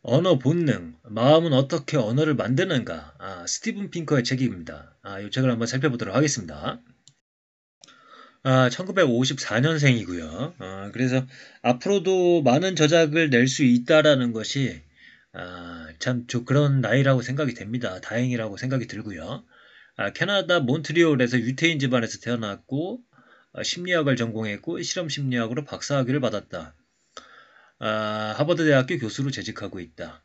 언어 본능, 마음은 어떻게 언어를 만드는가? 스티븐 핑커의 책입니다. 이 책을 한번 살펴보도록 하겠습니다. 1954년생이고요. 그래서 앞으로도 많은 저작을 낼 수 있다라는 것이 참 그런 나이라고 생각이 됩니다. 다행이라고 생각이 들고요. 캐나다 몬트리올에서 유태인 집안에서 태어났고 심리학을 전공했고 실험 심리학으로 박사학위를 받았다. 하버드 대학교 교수로 재직하고 있다.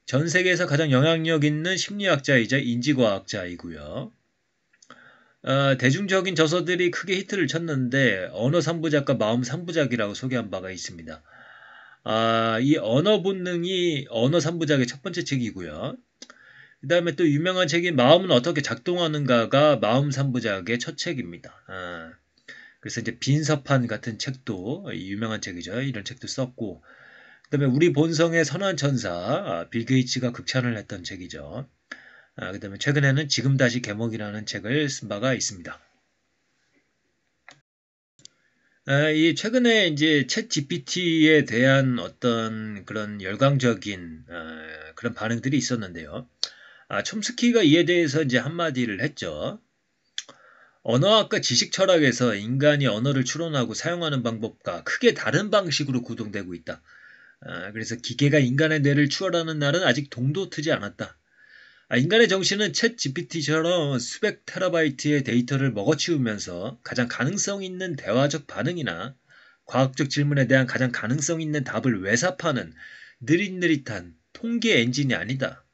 전 세계에서 가장 영향력 있는 심리학자이자 인지과학자이고요. 대중적인 저서들이 크게 히트를 쳤는데 언어 3부작과 마음 3부작이라고 소개한 바가 있습니다. 이 언어 본능이 언어 3부작의 첫 번째 책이고요. 그 다음에 또 유명한 책인 마음은 어떻게 작동하는가가 마음 3부작의 첫 책입니다. 그래서 이제 빈서판 같은 책도 유명한 책이죠. 이런 책도 썼고 그다음에 우리 본성의 선한 천사 빌 게이츠가 극찬을 했던 책이죠. 그다음에 최근에는 지금 다시 개목이라는 책을 쓴 바가 있습니다. 이 최근에 이제 챗 GPT에 대한 어떤 그런 열광적인 그런 반응들이 있었는데요. 촘스키가 이에 대해서 이제 한마디를 했죠. 언어학과 지식 철학에서 인간이 언어를 추론하고 사용하는 방법과 크게 다른 방식으로 구동되고 있다. 그래서 기계가 인간의 뇌를 추월하는 날은 아직 동도 트지 않았다. 인간의 정신은 챗 GPT처럼 수백 테라바이트의 데이터를 먹어치우면서 가장 가능성 있는 대화적 반응이나 과학적 질문에 대한 가장 가능성 있는 답을 외삽하는 느릿느릿한 통계 엔진이 아니다.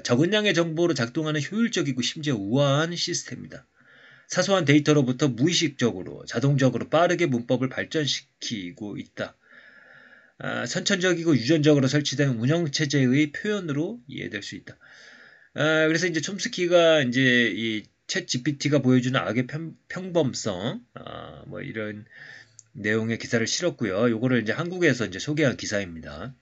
적은 양의 정보로 작동하는 효율적이고 심지어 우아한 시스템이다. 사소한 데이터로부터 무의식적으로 자동적으로 빠르게 문법을 발전시키고 있다. 선천적이고 유전적으로 설치된 운영체제의 표현으로 이해될 수 있다. 그래서 이제 촘스키가 이제 이 챗 GPT가 보여주는 악의 평범성, 뭐 이런 내용의 기사를 실었고요. 요거를 이제 한국에서 이제 소개한 기사입니다.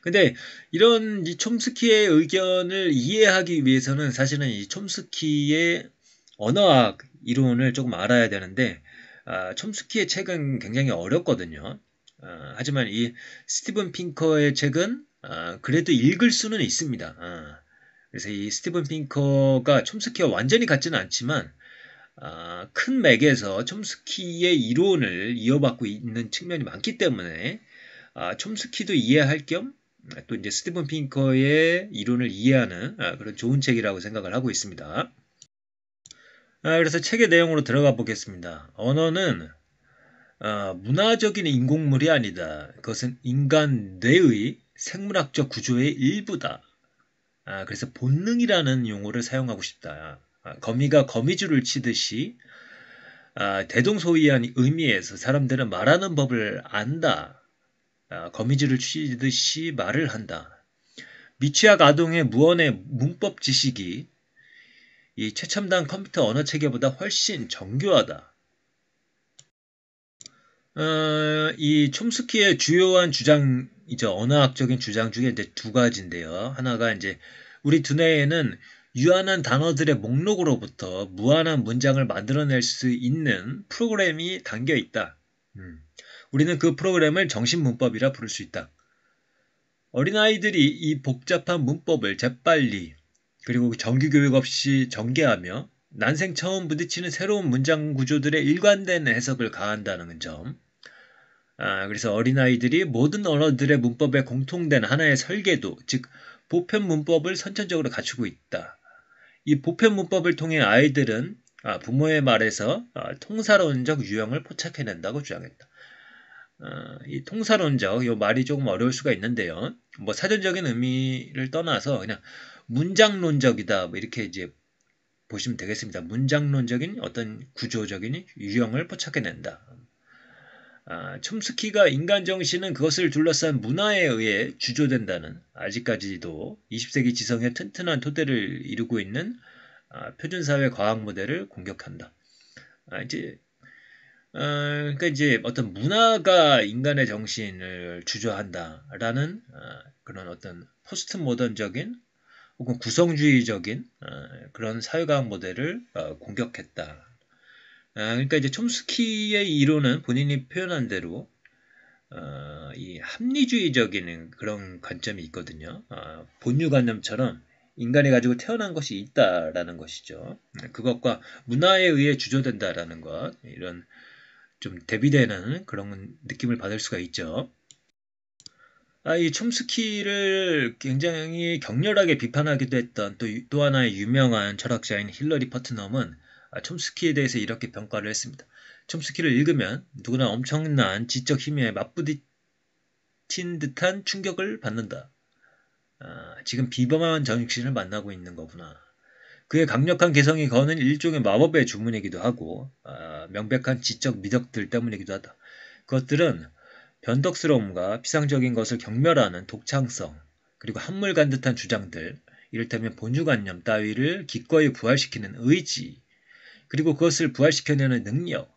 근데 이런 이 촘스키의 의견을 이해하기 위해서는 사실은 이 촘스키의 언어학 이론을 조금 알아야 되는데, 촘스키의 책은 굉장히 어렵거든요. 하지만 이 스티븐 핑커의 책은 그래도 읽을 수는 있습니다. 그래서 이 스티븐 핑커가 촘스키와 완전히 같지는 않지만 큰 맥에서 촘스키의 이론을 이어받고 있는 측면이 많기 때문에 촘스키도 이해할 겸 또 이제 스티븐 핑커의 이론을 이해하는 그런 좋은 책이라고 생각을 하고 있습니다. 그래서 책의 내용으로 들어가 보겠습니다. 언어는 문화적인 인공물이 아니다. 그것은 인간 뇌의 생물학적 구조의 일부다. 그래서 본능이라는 용어를 사용하고 싶다. 거미가 거미줄을 치듯이 대동소이한 의미에서 사람들은 말하는 법을 안다. 거미줄을 치듯이 말을 한다. 미취학 아동의 무언의 문법 지식이 이 최첨단 컴퓨터 언어 체계보다 훨씬 정교하다. 이 촘스키의 주요한 주장이죠. 언어학적인 주장 중에 이제 두 가지인데요. 하나가 이제 우리 두뇌에는 유한한 단어들의 목록으로부터 무한한 문장을 만들어낼 수 있는 프로그램이 담겨 있다. 우리는 그 프로그램을 정신문법이라 부를 수 있다. 어린아이들이 이 복잡한 문법을 재빨리 그리고 정규교육 없이 전개하며 난생 처음 부딪히는 새로운 문장 구조들의 일관된 해석을 가한다는 점. 그래서 어린아이들이 모든 언어들의 문법에 공통된 하나의 설계도, 즉 보편 문법을 선천적으로 갖추고 있다. 이 보편 문법을 통해 아이들은 부모의 말에서 통사론적 유형을 포착해낸다고 주장했다. 이 통사론적, 이 말이 조금 어려울 수가 있는데요. 뭐 사전적인 의미를 떠나서 그냥 문장론적이다, 뭐 이렇게 이제 보시면 되겠습니다. 문장론적인 어떤 구조적인 유형을 포착해낸다. 촘스키가 인간 정신은 그것을 둘러싼 문화에 의해 주조된다는 아직까지도 20세기 지성의 튼튼한 토대를 이루고 있는 표준사회 과학 모델을 공격한다. 그러니까 이제 어떤 문화가 인간의 정신을 주조한다라는 그런 어떤 포스트 모던적인 혹은 구성주의적인 그런 사회과학 모델을 공격했다. 그러니까 이제 촘스키의 이론은 본인이 표현한 대로 이 합리주의적인 그런 관점이 있거든요. 본유관념처럼 인간이 가지고 태어난 것이 있다라는 것이죠. 그것과 문화에 의해 주조된다라는 것, 이런 좀 대비되는 그런 느낌을 받을 수가 있죠. 이 촘스키를 굉장히 격렬하게 비판하기도 했던 또 하나의 유명한 철학자인 힐러리 퍼트넘은 촘스키에 대해서 이렇게 평가를 했습니다. 촘스키를 읽으면 누구나 엄청난 지적 힘에 맞부딪힌 듯한 충격을 받는다. 지금 비범한 정신을 만나고 있는 거구나. 그의 강력한 개성이 거는 일종의 마법의 주문이기도 하고 명백한 지적 미덕들 때문이기도 하다. 그것들은 변덕스러움과 피상적인 것을 경멸하는 독창성, 그리고 한물간 듯한 주장들, 이를테면 본유관념 따위를 기꺼이 부활시키는 의지, 그리고 그것을 부활시켜내는 능력,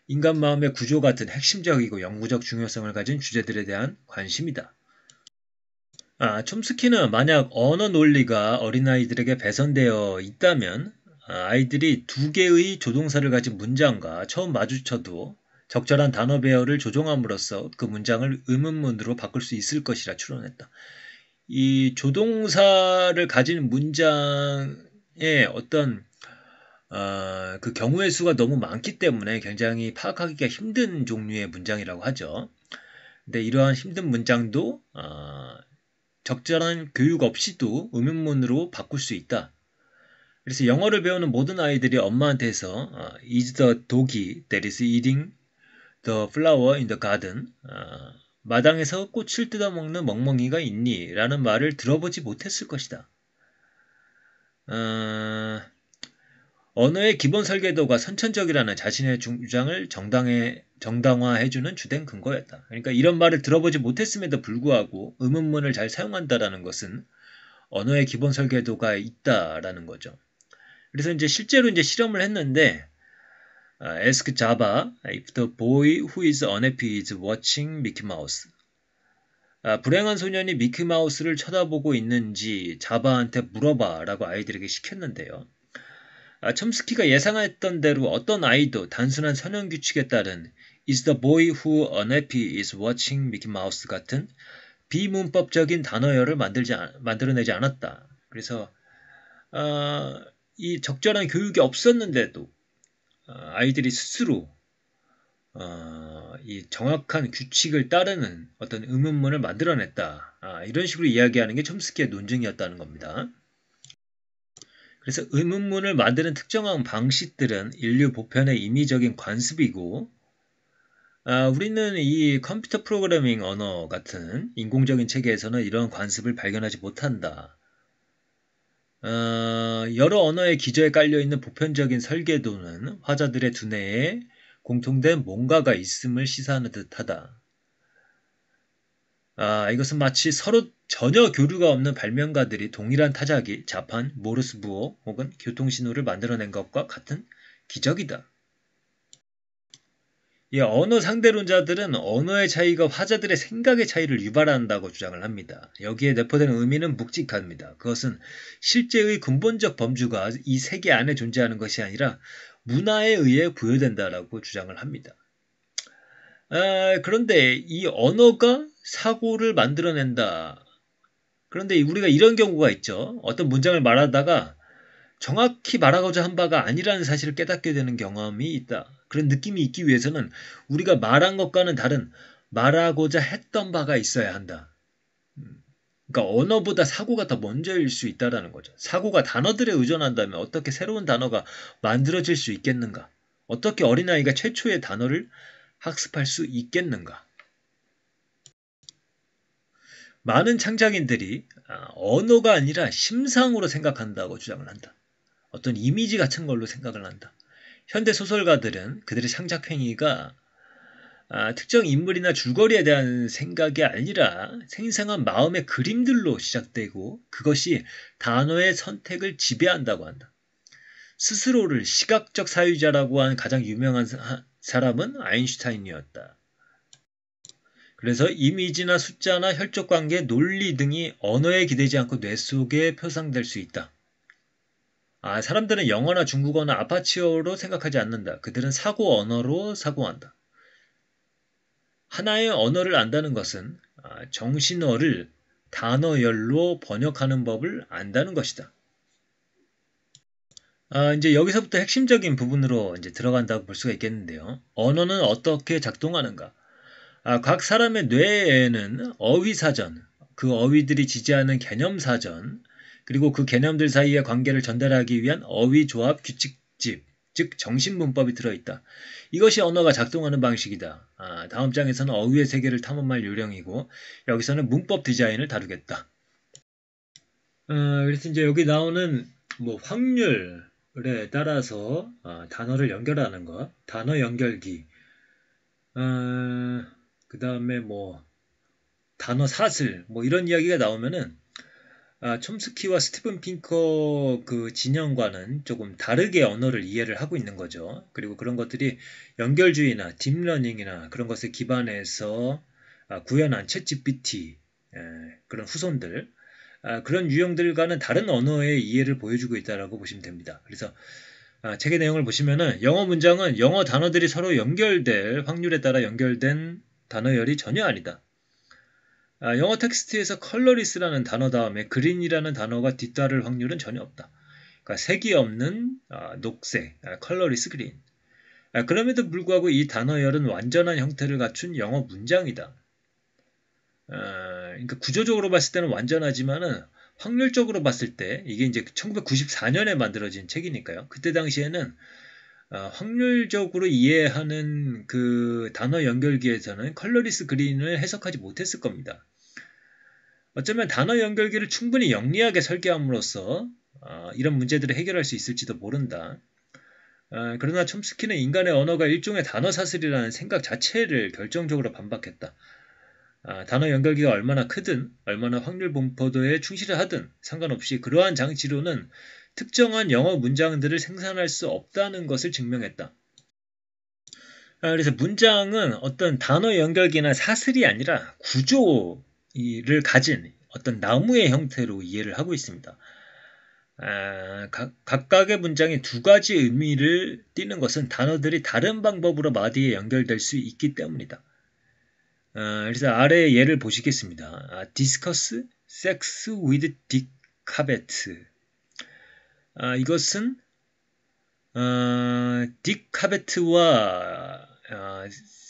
인간 마음의 구조 같은 핵심적이고 영구적 중요성을 가진 주제들에 대한 관심이다. 촘스키는 만약 언어 논리가 어린아이들에게 배선되어 있다면 아이들이 두 개의 조동사를 가진 문장과 처음 마주쳐도 적절한 단어 배열을 조정함으로써 그 문장을 의문문으로 바꿀 수 있을 것이라 추론했다. 이 조동사를 가진 문장의 어떤 그 경우의 수가 너무 많기 때문에 굉장히 파악하기가 힘든 종류의 문장이라고 하죠. 근데 이러한 힘든 문장도 적절한 교육 없이도 의문문으로 바꿀 수 있다. 그래서 영어를 배우는 모든 아이들이 엄마한테서 is the doggy that is eating the flower in the garden? 마당에서 꽃을 뜯어먹는 멍멍이가 있니? 라는 말을 들어보지 못했을 것이다. 언어의 기본 설계도가 선천적이라는 자신의 주장을 정당화해주는 주된 근거였다. 그러니까 이런 말을 들어보지 못했음에도 불구하고 의문문을 잘 사용한다라는 것은 언어의 기본 설계도가 있다라는 거죠. 그래서 이제 실제로 이제 실험을 했는데, Ask Java if the boy who is unhappy is watching Mickey Mouse. 불행한 소년이 미키마우스를 쳐다보고 있는지 자바한테 물어봐라고 아이들에게 시켰는데요. 촘스키가 예상했던 대로 어떤 아이도 단순한 선형 규칙에 따른 Is the boy who unhappy is watching Mickey Mouse 같은 비문법적인 단어열을 만들어내지 않았다. 그래서 이 적절한 교육이 없었는데도 아이들이 스스로 이 정확한 규칙을 따르는 어떤 의문문을 만들어냈다. 이런 식으로 이야기하는 게 촘스키의 논증이었다는 겁니다. 그래서 의문문을 만드는 특정한 방식들은 인류 보편의 임의적인 관습이고 우리는 이 컴퓨터 프로그래밍 언어 같은 인공적인 체계에서는 이런 관습을 발견하지 못한다. 여러 언어의 기저에 깔려있는 보편적인 설계도는 화자들의 두뇌에 공통된 뭔가가 있음을 시사하는 듯하다. 이것은 마치 서로 전혀 교류가 없는 발명가들이 동일한 타자기, 자판, 모르스부호 혹은 교통신호를 만들어낸 것과 같은 기적이다. 이 언어 상대론자들은 언어의 차이가 화자들의 생각의 차이를 유발한다고 주장을 합니다. 여기에 내포된 의미는 묵직합니다. 그것은 실제의 근본적 범주가 이 세계 안에 존재하는 것이 아니라 문화에 의해 부여된다라고 주장을 합니다. 그런데 이 언어가 사고를 만들어낸다. 그런데 우리가 이런 경우가 있죠. 어떤 문장을 말하다가 정확히 말하고자 한 바가 아니라는 사실을 깨닫게 되는 경험이 있다. 그런 느낌이 있기 위해서는 우리가 말한 것과는 다른 말하고자 했던 바가 있어야 한다. 그러니까 언어보다 사고가 더 먼저일 수 있다는 거죠. 사고가 단어들에 의존한다면 어떻게 새로운 단어가 만들어질 수 있겠는가? 어떻게 어린아이가 최초의 단어를 학습할 수 있겠는가? 많은 창작인들이 언어가 아니라 심상으로 생각한다고 주장을 한다. 어떤 이미지 같은 걸로 생각을 한다. 현대 소설가들은 그들의 창작 행위가 특정 인물이나 줄거리에 대한 생각이 아니라 생생한 마음의 그림들로 시작되고 그것이 단어의 선택을 지배한다고 한다. 스스로를 시각적 사유자라고 한 가장 유명한 사람은 아인슈타인이었다. 그래서 이미지나 숫자나 혈족관계, 논리 등이 언어에 기대지 않고 뇌 속에 표상될 수 있다. 사람들은 영어나 중국어나 아파치어로 생각하지 않는다. 그들은 사고 언어로 사고한다. 하나의 언어를 안다는 것은 정신어를 단어열로 번역하는 법을 안다는 것이다. 이제 여기서부터 핵심적인 부분으로 이제 들어간다고 볼 수가 있겠는데요. 언어는 어떻게 작동하는가? 각 사람의 뇌에는 어휘사전, 그 어휘들이 지지하는 개념사전, 그리고 그 개념들 사이의 관계를 전달하기 위한 어휘조합 규칙집, 즉 정신문법이 들어있다. 이것이 언어가 작동하는 방식이다. 다음 장에서는 어휘의 세계를 탐험할 요령이고 여기서는 문법 디자인을 다루겠다. 그래서 이제 여기 나오는 뭐 확률에 따라서 단어를 연결하는 것, 단어 연결기, 그 다음에 뭐 단어 사슬, 뭐 이런 이야기가 나오면은 촘스키와 스티븐 핑커 그 진영과는 조금 다르게 언어를 이해를 하고 있는 거죠. 그리고 그런 것들이 연결주의나 딥러닝이나 그런 것에 기반해서 구현한 챗GPT 그런 후손들 그런 유형들과는 다른 언어의 이해를 보여주고 있다라고 보시면 됩니다. 그래서 책의 내용을 보시면은 영어 문장은 영어 단어들이 서로 연결될 확률에 따라 연결된 단어열이 전혀 아니다. 영어 텍스트에서 컬러리스라는 단어 다음에 그린이라는 단어가 뒤따를 확률은 전혀 없다. 그러니까 색이 없는 녹색, 컬러리스 그린. 그럼에도 불구하고 이 단어열은 완전한 형태를 갖춘 영어 문장이다. 그러니까 구조적으로 봤을 때는 완전하지만은 확률적으로 봤을 때 이게 이제 1994년에 만들어진 책이니까요. 그때 당시에는 확률적으로 이해하는 그 단어 연결기에서는 컬러리스 그린을 해석하지 못했을 겁니다. 어쩌면 단어 연결기를 충분히 영리하게 설계함으로써 이런 문제들을 해결할 수 있을지도 모른다. 그러나 촘스키는 인간의 언어가 일종의 단어 사슬이라는 생각 자체를 결정적으로 반박했다. 단어 연결기가 얼마나 크든 얼마나 확률 분포도에 충실을 하든 상관없이 그러한 장치로는 특정한 영어 문장들을 생산할 수 없다는 것을 증명했다. 그래서 문장은 어떤 단어 연결기나 사슬이 아니라 구조를 가진 어떤 나무의 형태로 이해를 하고 있습니다. 각각의 문장이 두 가지 의미를 띠는 것은 단어들이 다른 방법으로 마디에 연결될 수 있기 때문이다. 그래서 아래 예를 보시겠습니다. discuss sex with Dick Cavett. 이것은 딕 카베트와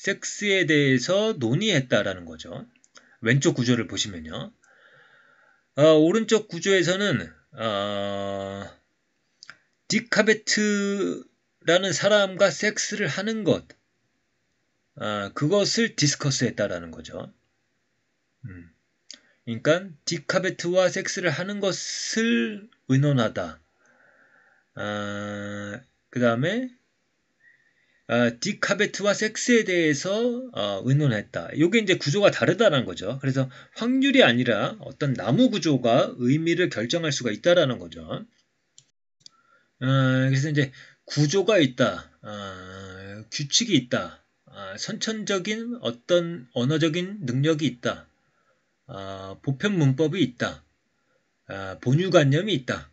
섹스에 대해서 논의했다라는 거죠. 왼쪽 구조를 보시면요. 오른쪽 구조에서는 딕 카베트라는 사람과 섹스를 하는 것, 그것을 디스커스했다라는 거죠. 그러니까 딕 카베트와 섹스를 하는 것을 의논하다. 그 다음에 딕 카베트와 섹스에 대해서 의논했다. 이게 이제 구조가 다르다는 거죠. 그래서 확률이 아니라 어떤 나무 구조가 의미를 결정할 수가 있다라는 거죠. 그래서 이제 구조가 있다, 규칙이 있다, 선천적인 어떤 언어적인 능력이 있다, 보편 문법이 있다, 본유관념이 있다.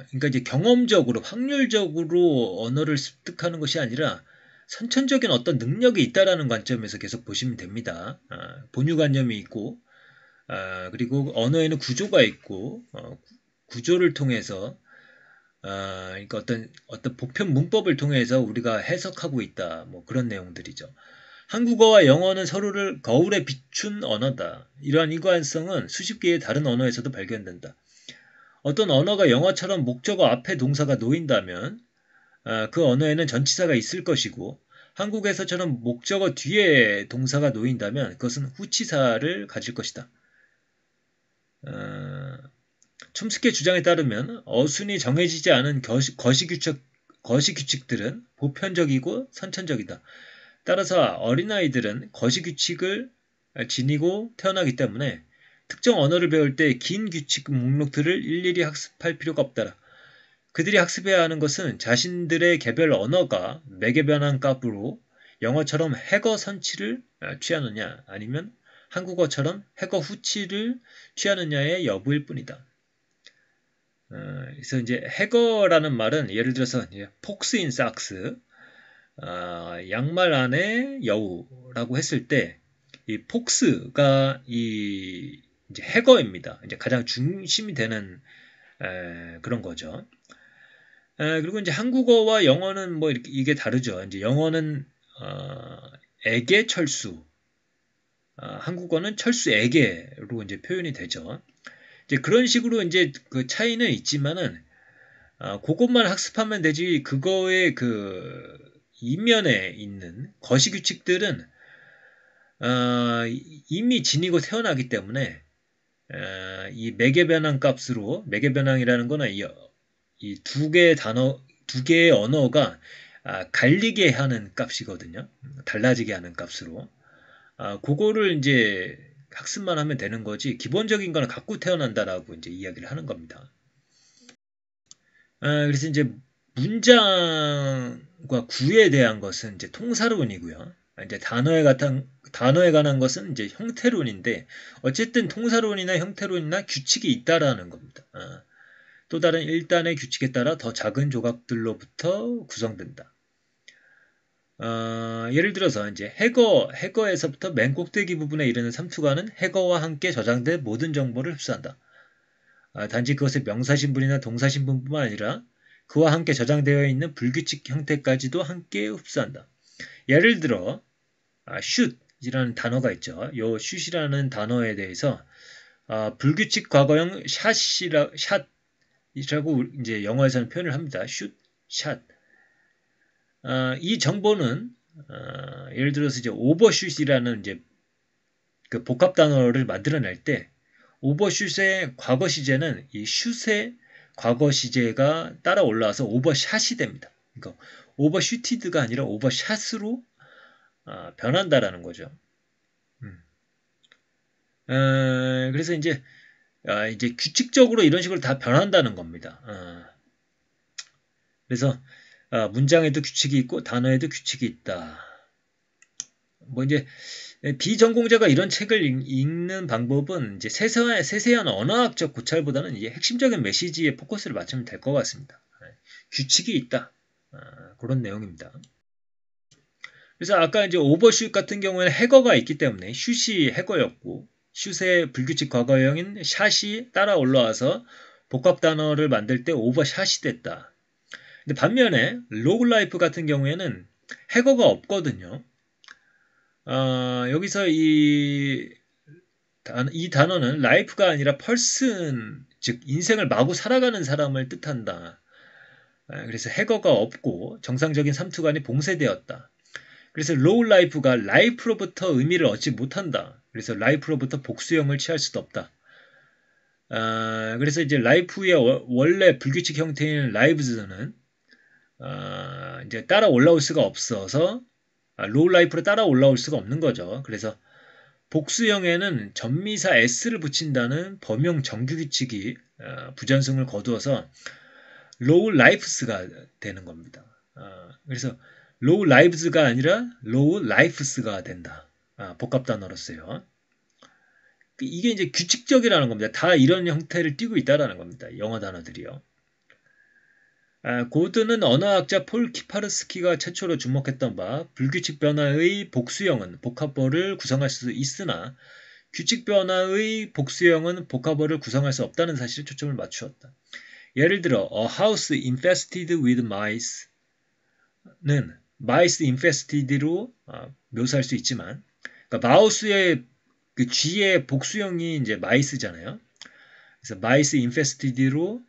그러니까 이제 경험적으로, 확률적으로 언어를 습득하는 것이 아니라 선천적인 어떤 능력이 있다라는 관점에서 계속 보시면 됩니다. 본유관념이 있고, 그리고 언어에는 구조가 있고, 구조를 통해서, 그러니까 어떤 보편 문법을 통해서 우리가 해석하고 있다. 뭐 그런 내용들이죠. 한국어와 영어는 서로를 거울에 비춘 언어다. 이러한 일관성은 수십 개의 다른 언어에서도 발견된다. 어떤 언어가 영어처럼 목적어 앞에 동사가 놓인다면 그 언어에는 전치사가 있을 것이고 한국에서처럼 목적어 뒤에 동사가 놓인다면 그것은 후치사를 가질 것이다. 촘스키의 주장에 따르면 어순이 정해지지 않은 거시규칙들은 보편적이고 선천적이다. 따라서 어린아이들은 거시규칙을 지니고 태어나기 때문에 특정 언어를 배울 때 긴 규칙 목록들을 일일이 학습할 필요가 없다. 그들이 학습해야 하는 것은 자신들의 개별 언어가 매개변한 값으로 영어처럼 해거 선치를 취하느냐 아니면 한국어처럼 해거 후치를 취하느냐의 여부일 뿐이다. 그래서 이제 해거라는 말은 예를 들어서 폭스인 삭스, 양말 안에 여우라고 했을 때 이 폭스가 이제 해거입니다. 이제 가장 중심이 되는 그런 거죠. 그리고 이제 한국어와 영어는 뭐 이렇게 이게 다르죠. 이제 영어는 에게 철수, 한국어는 철수에게로 이제 표현이 되죠. 이제 그런 식으로 이제 그 차이는 있지만은 그것만 학습하면 되지 그거의 그 이면에 있는 거시 규칙들은 이미 지니고 태어나기 때문에 이 매개 변환 값으로 매개 변환이라는 거는 이 두 개의 단어 두 개의 언어가 갈리게 하는 값이거든요. 달라지게 하는 값으로 그거를 이제 학습만 하면 되는 거지 기본적인 거는 갖고 태어난다라고 이제 이야기를 하는 겁니다. 그래서 이제 문장과 구에 대한 것은 이제 통사론이고요. 이제 단어에 관한 것은 이제 형태론인데 어쨌든 통사론이나 형태론이나 규칙이 있다라는 겁니다. 또 다른 1단의 규칙에 따라 더 작은 조각들로부터 구성된다. 예를 들어서 이제 해거에서부터 맨 꼭대기 부분에 이르는 삼투관은 해거와 함께 저장된 모든 정보를 흡수한다. 단지 그것의 명사신분이나 동사신분뿐만 아니라 그와 함께 저장되어 있는 불규칙 형태까지도 함께 흡수한다. 예를 들어 shoot이라는 단어가 있죠. 이 shoot이라는 단어에 대해서 불규칙 과거형 샷이라고 이제 영어에서는 표현을 합니다. shoot, shot. 이 정보는 예를 들어서 이제 overshoot이라는 이제 그 복합 단어를 만들어낼 때 오버슛의 과거 시제는 이 슛의 과거 시제가 따라 올라와서 오버샷이 됩니다. 그러니까 오버슈티드가 아니라 오버샷으로 변한다라는 거죠. 그래서 이제 규칙적으로 이런 식으로 다 변한다는 겁니다. 그래서 문장에도 규칙이 있고 단어에도 규칙이 있다. 뭐 이제 비전공자가 이런 책을 읽는 방법은 이제 세세한 언어학적 고찰보다는 이제 핵심적인 메시지에 포커스를 맞추면 될 것 같습니다. 규칙이 있다. 그런 내용입니다. 그래서 아까 이제 오버슛 같은 경우에는 해거가 있기 때문에 슛이 해거였고 슛의 불규칙 과거형인 샷이 따라 올라와서 복합 단어를 만들 때 오버샷이 됐다. 근데 반면에 로그라이프 같은 경우에는 해거가 없거든요. 여기서 이 단어는 life가 아니라 person, 즉 인생을 마구 살아가는 사람을 뜻한다. 그래서 해거가 없고 정상적인 삼투간이 봉쇄되었다. 그래서 low life가 life로부터 의미를 얻지 못한다. 그래서 life로부터 복수형을 취할 수도 없다. 그래서 이제 life의 원래 불규칙 형태인 lives는 이제 따라 올라올 수가 없어서 로우 라이프로 따라 올라올 수가 없는 거죠. 그래서 복수형에는 전미사 s를 붙인다는 범용 정규규칙이 부전승을 거두어서 로우 라이프스가 되는 겁니다. 그래서 로우 라이브스가 아니라 로우 라이프스가 된다. 복합 단어로서요. 이게 이제 규칙적이라는 겁니다. 다 이런 형태를 띠고 있다라는 겁니다. 영어 단어들이요. 고드는 언어학자 폴 키파르스키가 최초로 주목했던 바 불규칙 변화의 복수형은 복합어를 구성할 수 있으나 규칙 변화의 복수형은 복합어를 구성할 수 없다는 사실에 초점을 맞추었다. 예를 들어 A house infested with mice는 mice infested로 묘사할 수 있지만 그러니까 마우스의 그 쥐의 복수형이 이제 mice잖아요. 그래서 mice infested로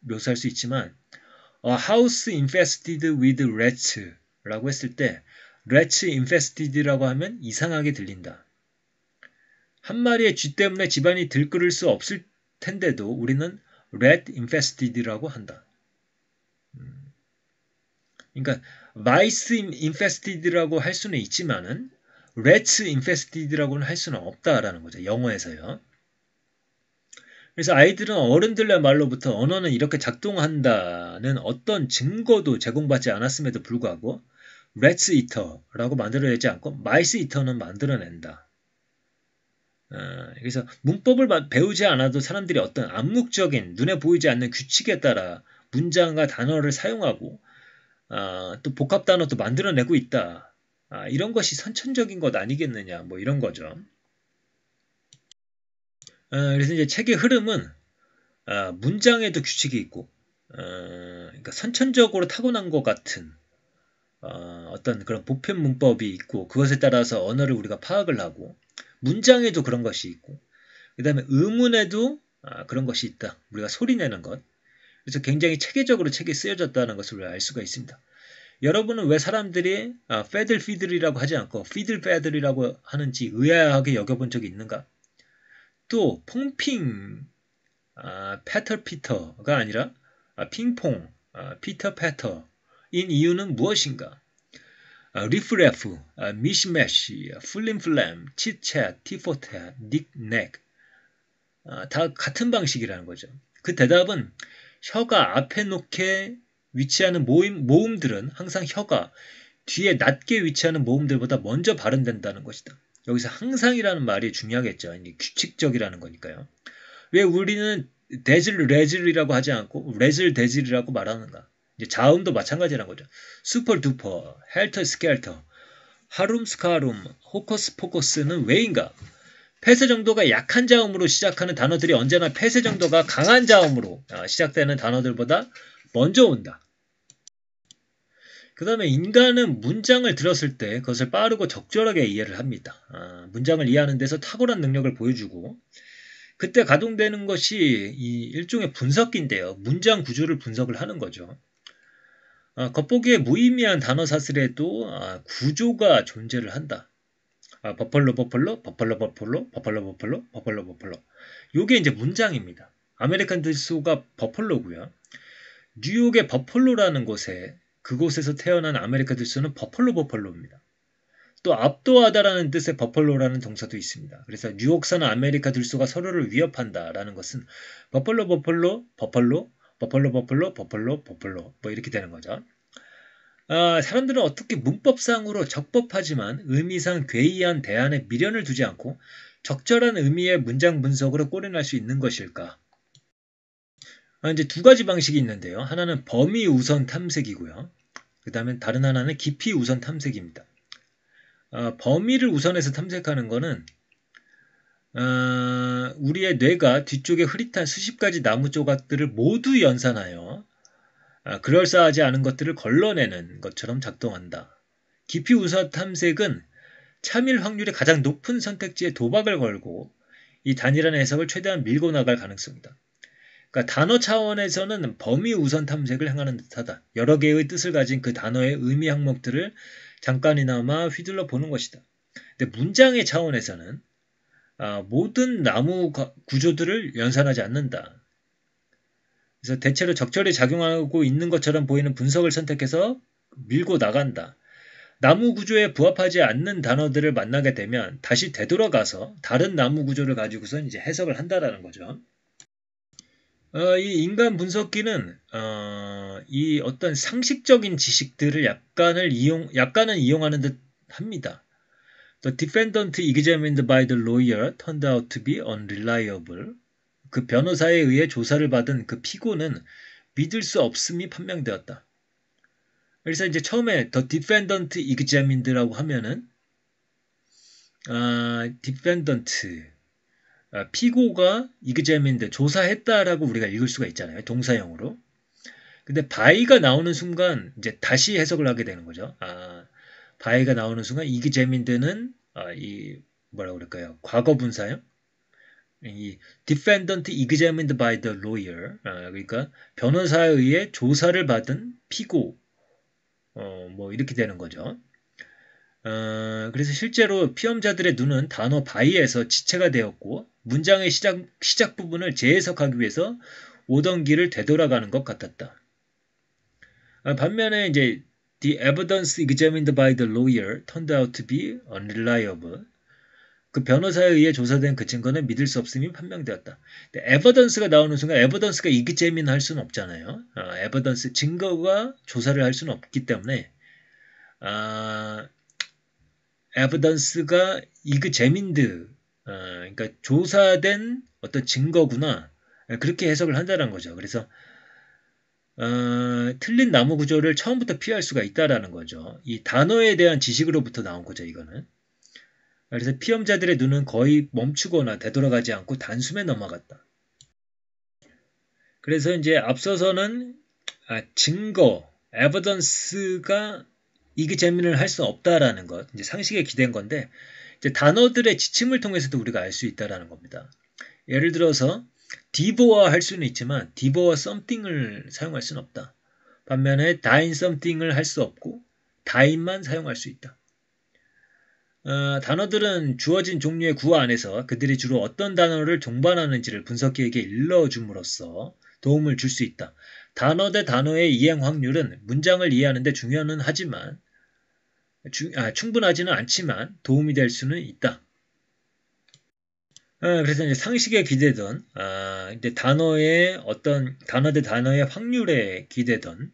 묘사할 수 있지만 A house infested with rats라고 했을 때 rats infested라고 하면 이상하게 들린다. 한 마리의 쥐 때문에 집안이 들끓을 수 없을 텐데도 우리는 rat infested라고 한다. 그러니까 mice infested라고 할 수는 있지만은 rats infested라고는 할 수는 없다라는 거죠. 영어에서요. 그래서 아이들은 어른들의 말로부터 언어는 이렇게 작동한다는 어떤 증거도 제공받지 않았음에도 불구하고 Rats Eater라고 만들어내지 않고 Mice Eater는 만들어낸다. 그래서 문법을 배우지 않아도 사람들이 어떤 암묵적인 눈에 보이지 않는 규칙에 따라 문장과 단어를 사용하고 또 복합 단어도 만들어내고 있다. 이런 것이 선천적인 것 아니겠느냐, 뭐 이런 거죠. 그래서 이제 책의 흐름은 문장에도 규칙이 있고, 그러니까 선천적으로 타고난 것 같은 어떤 그런 보편 문법이 있고, 그것에 따라서 언어를 우리가 파악을 하고, 문장에도 그런 것이 있고, 그 다음에 의문에도 그런 것이 있다. 우리가 소리내는 것. 그래서 굉장히 체계적으로 책이 쓰여졌다는 것을 우리가 알 수가 있습니다. 여러분은 왜 사람들이 패들 피들이라고 하지 않고 피들 패들이라고 하는지 의아하게 여겨본 적이 있는가? 또 퐁핑 패터 피터가 아니라 핑퐁 피터 패터인 이유는 무엇인가? 리프레프, 미시매시, 플림플램, 치챗, 티포테, 닉넥 다 같은 방식이라는 거죠. 그 대답은 혀가 앞에 놓게 위치하는 모음들은 항상 혀가 뒤에 낮게 위치하는 모음들보다 먼저 발음된다는 것이다. 여기서 항상이라는 말이 중요하겠죠. 규칙적이라는 거니까요. 왜 우리는 데즐 레즐이라고 하지 않고 레즐 데즐이라고 말하는가? 이제 자음도 마찬가지라는 거죠. 슈퍼 두퍼, 헬터 스켈터, 하룸 스카룸, 호커스 포커스는 왜인가? 폐쇄 정도가 약한 자음으로 시작하는 단어들이 언제나 폐쇄 정도가 강한 자음으로 시작되는 단어들보다 먼저 온다. 그 다음에 인간은 문장을 들었을 때 그것을 빠르고 적절하게 이해를 합니다. 문장을 이해하는 데서 탁월한 능력을 보여주고 그때 가동되는 것이 이 일종의 분석기인데요. 문장 구조를 분석을 하는 거죠. 겉보기에 무의미한 단어 사슬에도 구조가 존재를 한다. 버펄로 버펄로 버펄로 버펄로 버펄로 버펄로 버펄로 버펄로 요게 이제 문장입니다. 아메리칸 들소가 버펄로고요. 뉴욕의 버펄로라는 곳에 그곳에서 태어난 아메리칸 들소는 버펄로 버펄로입니다. 또 압도하다라는 뜻의 버펄로라는 동사도 있습니다. 그래서 뉴욕산 아메리카 들소가 서로를 위협한다라는 것은 버펄로 버펄로 버펄로 버펄로 버펄로 버펄로 버펄로 뭐 이렇게 되는 거죠. 사람들은 어떻게 문법상으로 적법하지만 의미상 괴이한 대안에 미련을 두지 않고 적절한 의미의 문장 분석으로 꼬리날 수 있는 것일까? 이제 두 가지 방식이 있는데요. 하나는 범위 우선 탐색이고요. 그 다음에 다른 하나는 깊이 우선 탐색입니다. 범위를 우선해서 탐색하는 것은 우리의 뇌가 뒤쪽에 흐릿한 수십 가지 나무 조각들을 모두 연산하여 그럴싸하지 않은 것들을 걸러내는 것처럼 작동한다. 깊이 우선 탐색은 참일 확률이 가장 높은 선택지에 도박을 걸고 이 단일한 해석을 최대한 밀고 나갈 가능성이다. 그러니까 단어 차원에서는 범위 우선 탐색을 행하는 듯하다. 여러 개의 뜻을 가진 그 단어의 의미 항목들을 잠깐이나마 휘둘러 보는 것이다. 근데 문장의 차원에서는 모든 나무 구조들을 연산하지 않는다. 그래서 대체로 적절히 작용하고 있는 것처럼 보이는 분석을 선택해서 밀고 나간다. 나무 구조에 부합하지 않는 단어들을 만나게 되면 다시 되돌아가서 다른 나무 구조를 가지고서 이제 해석을 한다라는 거죠. 이 인간 분석기는 이 어떤 상식적인 지식들을 약간은 이용하는 듯 합니다. The defendant examined by the lawyer turned out to be unreliable. 그 변호사에 의해 조사를 받은 그 피고는 믿을 수 없음이 판명되었다. 그래서 이제 처음에 the defendant examined라고 하면은 defendant 피고가 examined 조사했다라고 우리가 읽을 수가 있잖아요. 동사형으로. 근데 by가 나오는 순간 이제 다시 해석을 하게 되는 거죠. by가 나오는 순간 examined는 이 뭐라고 그럴까요? 과거 분사형. 이 defendant examined by the lawyer 그러니까 변호사에 의해 조사를 받은 피고 뭐 이렇게 되는 거죠. 그래서 실제로 피험자들의 눈은 단어 by에서 지체가 되었고 문장의 시작 부분을 재해석하기 위해서 오던 길을 되돌아가는 것 같았다. 반면에 이제 the evidence examined by the lawyer turned out to be unreliable. 그 변호사에 의해 조사된 그 증거는 믿을 수 없음이 판명되었다. evidence가 나오는 순간 evidence가 examine 할 수는 없잖아요. evidence 증거가 조사를 할 수는 없기 때문에 evidence가 examined 그러니까 조사된 어떤 증거구나 그렇게 해석을 한다는 거죠. 그래서 틀린 나무 구조를 처음부터 피할 수가 있다라는 거죠. 이 단어에 대한 지식으로부터 나온 거죠, 이거는. 그래서 피험자들의 눈은 거의 멈추거나 되돌아가지 않고 단숨에 넘어갔다. 그래서 이제 앞서서는 증거, 에비던스가 이기재민을 할 수 없다라는 것, 이제 상식에 기댄 건데, 이제 단어들의 지침을 통해서도 우리가 알 수 있다라는 겁니다. 예를 들어서 디보어 할 수는 있지만 디보어 something을 사용할 수는 없다. 반면에 dine something을 할 수 없고 dine만 사용할 수 있다. 단어들은 주어진 종류의 구어 안에서 그들이 주로 어떤 단어를 동반하는지를 분석기에게 일러줌으로써 도움을 줄 수 있다. 단어 대 단어의 이행 확률은 문장을 이해하는 데 중요는 하지만 충분하지는 않지만 도움이 될 수는 있다. 그래서 이제 상식에 기대던 이제 단어의 어떤 단어 대 단어의 확률에 기대던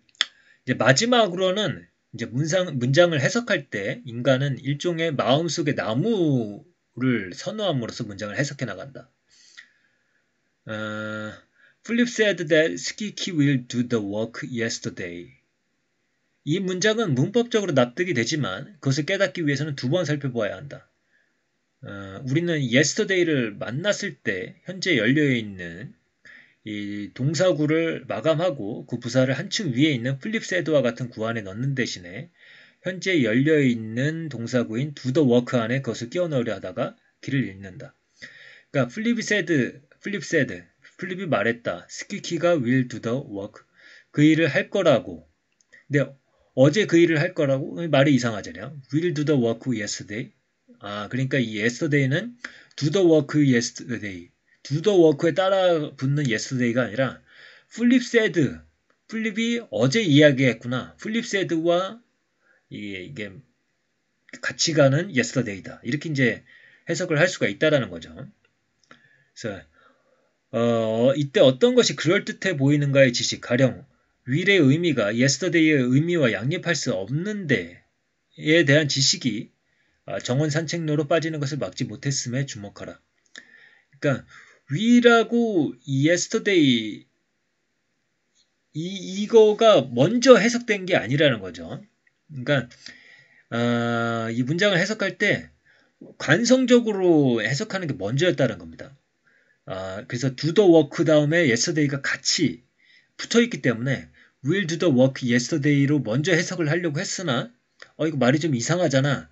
이제 마지막으로는 이제 문장을 해석할 때 인간은 일종의 마음속의 나무를 선호함으로써 문장을 해석해 나간다. Philip said that Skiki will do the work yesterday. 이 문장은 문법적으로 납득이 되지만 그것을 깨닫기 위해서는 두 번 살펴보아야 한다. 우리는 yesterday를 만났을 때 현재 열려있는 이 동사구를 마감하고 그 부사를 한층 위에 있는 플립 세드와 같은 구 안에 넣는 대신에 현재 열려있는 동사구인 do the work 안에 그것을 끼워 넣으려 하다가 길을 잃는다. 그러니까 플립이 말했다. 스퀴키가 will do the work. 그 일을 할 거라고. 근데 어제 그 일을 할 거라고? 말이 이상하잖아요. will do the work yesterday. 그러니까 이 yesterday는 do the work yesterday. do the work에 따라 붙는 yesterday가 아니라 플립이 어제 이야기했구나. 플립 said와 이게 같이 가는 yesterday다. 이렇게 이제 해석을 할 수가 있다라는 거죠. 그래서 이때 어떤 것이 그럴듯해 보이는가의 지식, 가령 will의 의미가 yesterday의 의미와 양립할 수 없는데에 대한 지식이 정원 산책로로 빠지는 것을 막지 못했음에 주목하라. 그러니까 will하고 yesterday 이거가 먼저 해석된 게 아니라는 거죠. 그러니까 이 문장을 해석할 때 관성적으로 해석하는 게 먼저였다는 겁니다. 그래서 do the work 다음에 yesterday가 같이 붙어있기 때문에 will do the work yesterday로 먼저 해석을 하려고 했으나 이거 말이 좀 이상하잖아.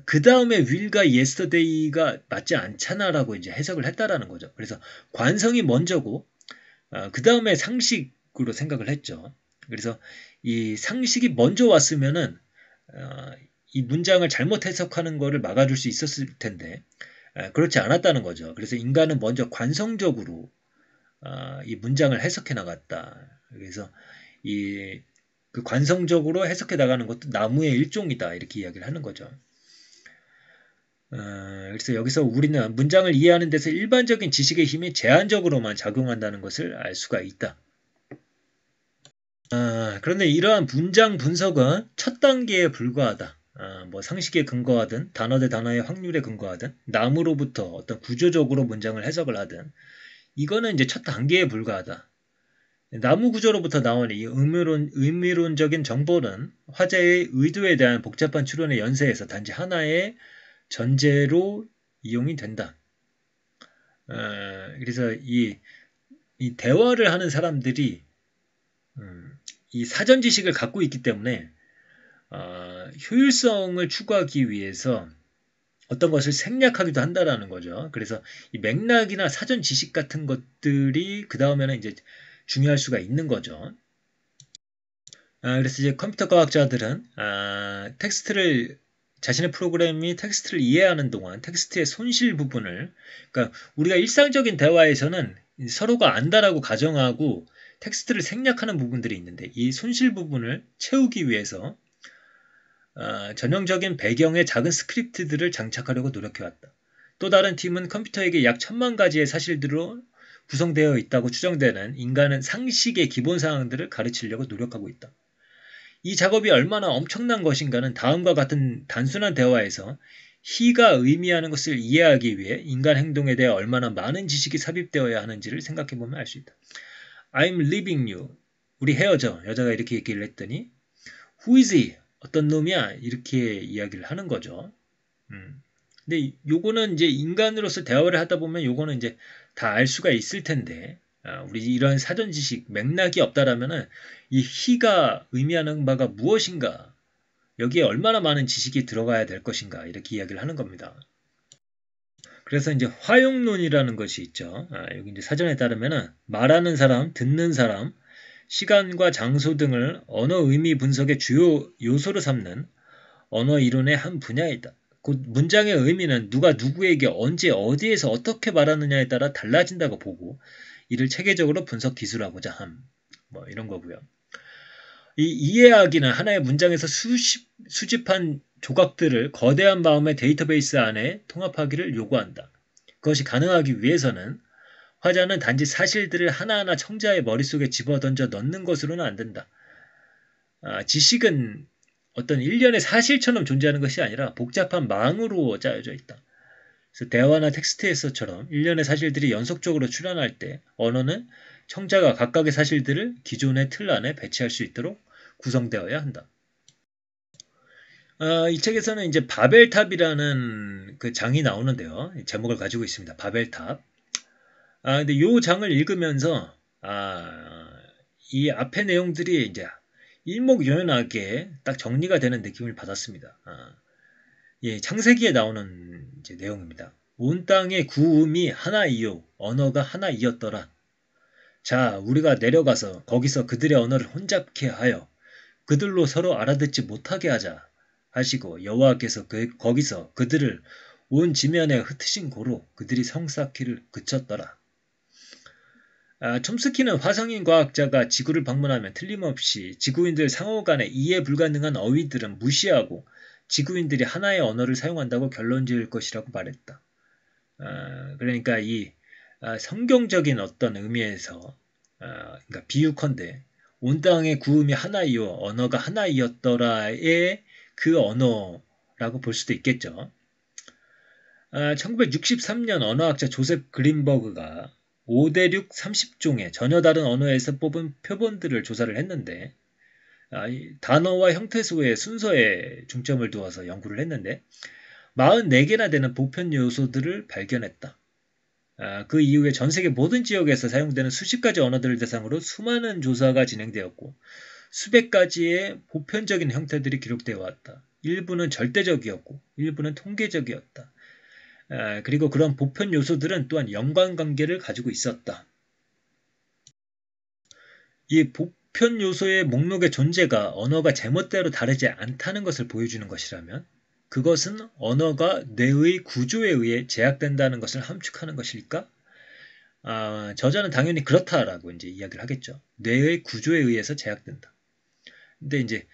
그 다음에 will과 yesterday가 맞지 않잖아라고 이제 해석을 했다라는 거죠. 그래서 관성이 먼저고 그 다음에 상식으로 생각을 했죠. 그래서 이 상식이 먼저 왔으면은 이 문장을 잘못 해석하는 거를 막아줄 수 있었을 텐데 그렇지 않았다는 거죠. 그래서 인간은 먼저 관성적으로 이 문장을 해석해 나갔다. 그래서 그 관성적으로 해석해 나가는 것도 나무의 일종이다. 이렇게 이야기를 하는 거죠. 그래서 여기서 우리는 문장을 이해하는 데서 일반적인 지식의 힘이 제한적으로만 작용한다는 것을 알 수가 있다. 그런데 이러한 문장 분석은 첫 단계에 불과하다. 뭐 상식에 근거하든 단어 대 단어의 확률에 근거하든 나무로부터 어떤 구조적으로 문장을 해석을 하든 이거는 이제 첫 단계에 불과하다. 나무 구조로부터 나오는 이 의미론적인 정보는 화자의 의도에 대한 복잡한 추론의 연쇄에서 단지 하나의 전제로 이용이 된다. 그래서 이 대화를 하는 사람들이 이 사전 지식을 갖고 있기 때문에 효율성을 추구하기 위해서 어떤 것을 생략하기도 한다라는 거죠. 그래서 이 맥락이나 사전 지식 같은 것들이 그 다음에는 이제 중요할 수가 있는 거죠. 그래서 이제 컴퓨터 과학자들은 자신의 프로그램이 텍스트를 이해하는 동안 텍스트의 손실 부분을, 그러니까 우리가 일상적인 대화에서는 서로가 안다라고 가정하고 텍스트를 생략하는 부분들이 있는데 이 손실 부분을 채우기 위해서 전형적인 배경의 작은 스크립트들을 장착하려고 노력해왔다. 또 다른 팀은 컴퓨터에게 약 1000만 가지의 사실들로 구성되어 있다고 추정되는 인간은 상식의 기본 사항들을 가르치려고 노력하고 있다. 이 작업이 얼마나 엄청난 것인가는 다음과 같은 단순한 대화에서 he가 의미하는 것을 이해하기 위해 인간 행동에 대해 얼마나 많은 지식이 삽입되어야 하는지를 생각해보면 알 수 있다. I'm leaving you. 우리 헤어져. 여자가 이렇게 얘기를 했더니 Who is he? 어떤 놈이야? 이렇게 이야기를 하는 거죠. 근데 요거는 이제 인간으로서 대화를 하다 보면 요거는 이제 다 알 수가 있을 텐데 우리 이런 사전 지식 맥락이 없다라면은 이 he가 의미하는 바가 무엇인가 여기에 얼마나 많은 지식이 들어가야 될 것인가 이렇게 이야기를 하는 겁니다. 그래서 이제 화용론이라는 것이 있죠. 여기 이제 사전에 따르면은 말하는 사람, 듣는 사람, 시간과 장소 등을 언어 의미 분석의 주요 요소로 삼는 언어 이론의 한 분야이다. 곧 문장의 의미는 누가 누구에게 언제 어디에서 어떻게 말하느냐에 따라 달라진다고 보고 이를 체계적으로 분석 기술하고자 함. 뭐 이런 거고요. 이 이해하기는 하나의 문장에서 수집한 조각들을 거대한 마음의 데이터베이스 안에 통합하기를 요구한다. 그것이 가능하기 위해서는 화자는 단지 사실들을 하나하나 청자의 머릿속에 집어던져 넣는 것으로는 안 된다. 지식은 어떤 일련의 사실처럼 존재하는 것이 아니라 복잡한 망으로 짜여져 있다. 그래서 대화나 텍스트에서처럼 일련의 사실들이 연속적으로 출현할 때 언어는 청자가 각각의 사실들을 기존의 틀 안에 배치할 수 있도록 구성되어야 한다. 이 책에서는 이제 바벨탑이라는 그 장이 나오는데요. 제목을 가지고 있습니다. 바벨탑. 근데 이 장을 읽으면서 이 앞의 내용들이 이제 일목요연하게 딱 정리가 되는 느낌을 받았습니다. 예, 창세기에 나오는 이제 내용입니다. 온 땅의 구음이 하나이요 언어가 하나이었더라. 자, 우리가 내려가서 거기서 그들의 언어를 혼잡케 하여 그들로 서로 알아듣지 못하게 하자 하시고 여호와께서 거기서 그들을 온 지면에 흩으신 고로 그들이 성쌓기를 그쳤더라. 촘스키는 화성인 과학자가 지구를 방문하면 틀림없이 지구인들 상호 간에 이해 불가능한 어휘들은 무시하고 지구인들이 하나의 언어를 사용한다고 결론 지을 것이라고 말했다. 그러니까 이 성경적인 어떤 의미에서 그러니까 비유컨대 온 땅의 구음이 하나이요 언어가 하나이었더라의 그 언어라고 볼 수도 있겠죠. 1963년 언어학자 조셉 그린버그가 5대륙 30종의 전혀 다른 언어에서 뽑은 표본들을 조사를 했는데 단어와 형태소의 순서에 중점을 두어서 연구를 했는데 44개나 되는 보편 요소들을 발견했다. 그 이후에 전 세계 모든 지역에서 사용되는 수십 가지 언어들을 대상으로 수많은 조사가 진행되었고 수백 가지의 보편적인 형태들이 기록되어 왔다. 일부는 절대적이었고 일부는 통계적이었다. 그리고 그런 보편 요소들은 또한 연관관계를 가지고 있었다. 이 보편 요소의 목록의 존재가 언어가 제멋대로 다르지 않다는 것을 보여주는 것이라면 그것은 언어가 뇌의 구조에 의해 제약된다는 것을 함축하는 것일까? 저자는 당연히 그렇다라고 이제 이야기를 하겠죠. 뇌의 구조에 의해서 제약된다. 근데 이제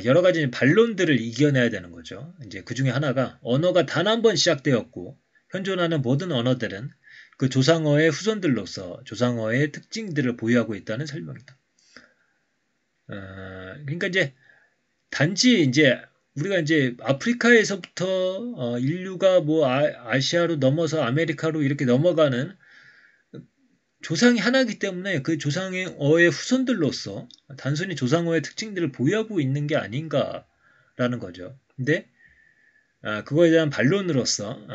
여러 가지 반론들을 이겨내야 되는 거죠. 이제 그 중에 하나가 언어가 단 한 번 시작되었고 현존하는 모든 언어들은 그 조상어의 후손들로서 조상어의 특징들을 보유하고 있다는 설명이다. 그러니까 이제 단지 이제 우리가 이제 아프리카에서부터 인류가 뭐 아시아로 넘어서 아메리카로 이렇게 넘어가는 조상이 하나이기 때문에 그 조상어의 후손들로서 단순히 조상어의 특징들을 보유하고 있는 게 아닌가라는 거죠. 근데 그거에 대한 반론으로서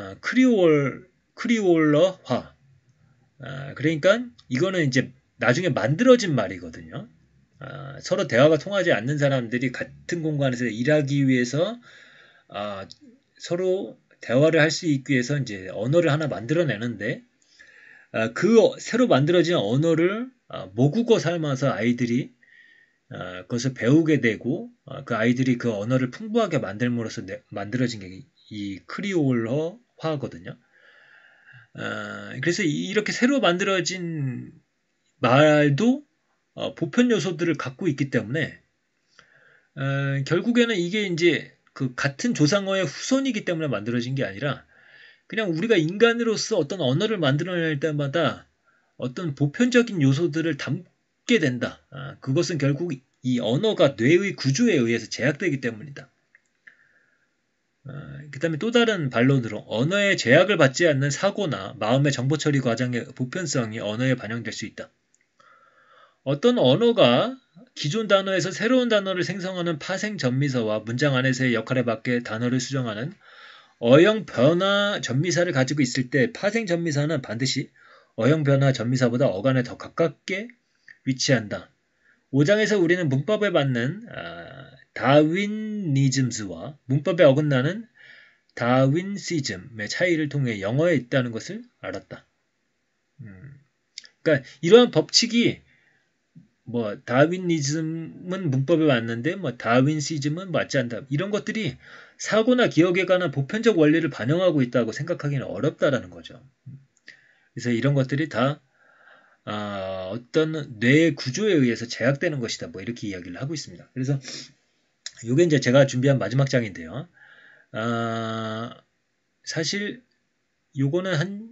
크리올러화 그러니까 이거는 이제 나중에 만들어진 말이거든요. 서로 대화가 통하지 않는 사람들이 같은 공간에서 일하기 위해서 서로 대화를 할 수 있기 위해서 이제 언어를 하나 만들어내는데 그 새로 만들어진 언어를 모국어 삼아서 아이들이 그것을 배우게 되고 그 아이들이 그 언어를 풍부하게 만들므로써 만들어진 게 이 크리올러화거든요. 그래서 이렇게 새로 만들어진 말도 보편 요소들을 갖고 있기 때문에 결국에는 이게 이제 그 같은 조상어의 후손이기 때문에 만들어진 게 아니라 그냥 우리가 인간으로서 어떤 언어를 만들어낼 때마다 어떤 보편적인 요소들을 담게 된다. 그것은 결국 이 언어가 뇌의 구조에 의해서 제약되기 때문이다. 그 다음에 또 다른 반론으로 언어의 제약을 받지 않는 사고나 마음의 정보 처리 과정의 보편성이 언어에 반영될 수 있다. 어떤 언어가 기존 단어에서 새로운 단어를 생성하는 파생 전미사와 문장 안에서의 역할에 맞게 단어를 수정하는 어형 변화 전미사를 가지고 있을 때 파생 전미사는 반드시 어형 변화 전미사보다 어간에 더 가깝게 위치한다. 5장에서 우리는 문법에 맞는 다윈니즘스와 문법에 어긋나는 다윈시즘의 차이를 통해 영어에 있다는 것을 알았다. 그러니까 이러한 법칙이 뭐 다윈니즘은 문법에 맞는데 뭐 다윈시즘은 맞지 않다. 이런 것들이 사고나 기억에 관한 보편적 원리를 반영하고 있다고 생각하기는 어렵다라는 거죠. 그래서 이런 것들이 다 어떤 뇌의 구조에 의해서 제약되는 것이다. 뭐 이렇게 이야기를 하고 있습니다. 그래서 이게 이제 제가 준비한 마지막 장인데요. 사실 요거는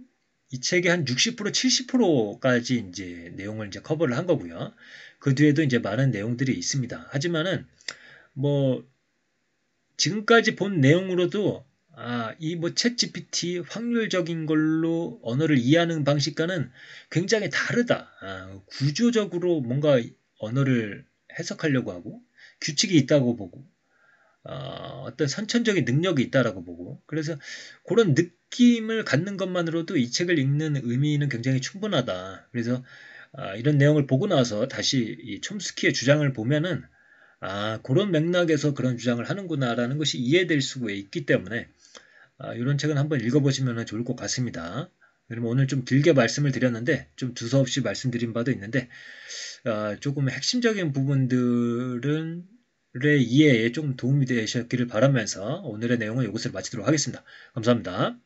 이 책의 한 60%, 70%까지 이제 내용을 이제 커버를 한 거고요. 그 뒤에도 이제 많은 내용들이 있습니다. 하지만은 뭐 지금까지 본 내용으로도 이 뭐 챗 GPT 확률적인 걸로 언어를 이해하는 방식과는 굉장히 다르다. 구조적으로 뭔가 언어를 해석하려고 하고 규칙이 있다고 보고 어떤 선천적인 능력이 있다라고 보고 그래서 그런 느낌을 갖는 것만으로도 이 책을 읽는 의미는 굉장히 충분하다. 그래서 이런 내용을 보고 나서 다시 이 촘스키의 주장을 보면은 그런 맥락에서 그런 주장을 하는구나라는 것이 이해될 수가 있기 때문에 이런 책은 한번 읽어보시면 좋을 것 같습니다. 그러면 오늘 좀 길게 말씀을 드렸는데 좀 두서없이 말씀드린 바도 있는데 조금 핵심적인 부분들은 의 이해에 좀 도움이 되셨기를 바라면서 오늘의 내용은 이것으로 마치도록 하겠습니다. 감사합니다.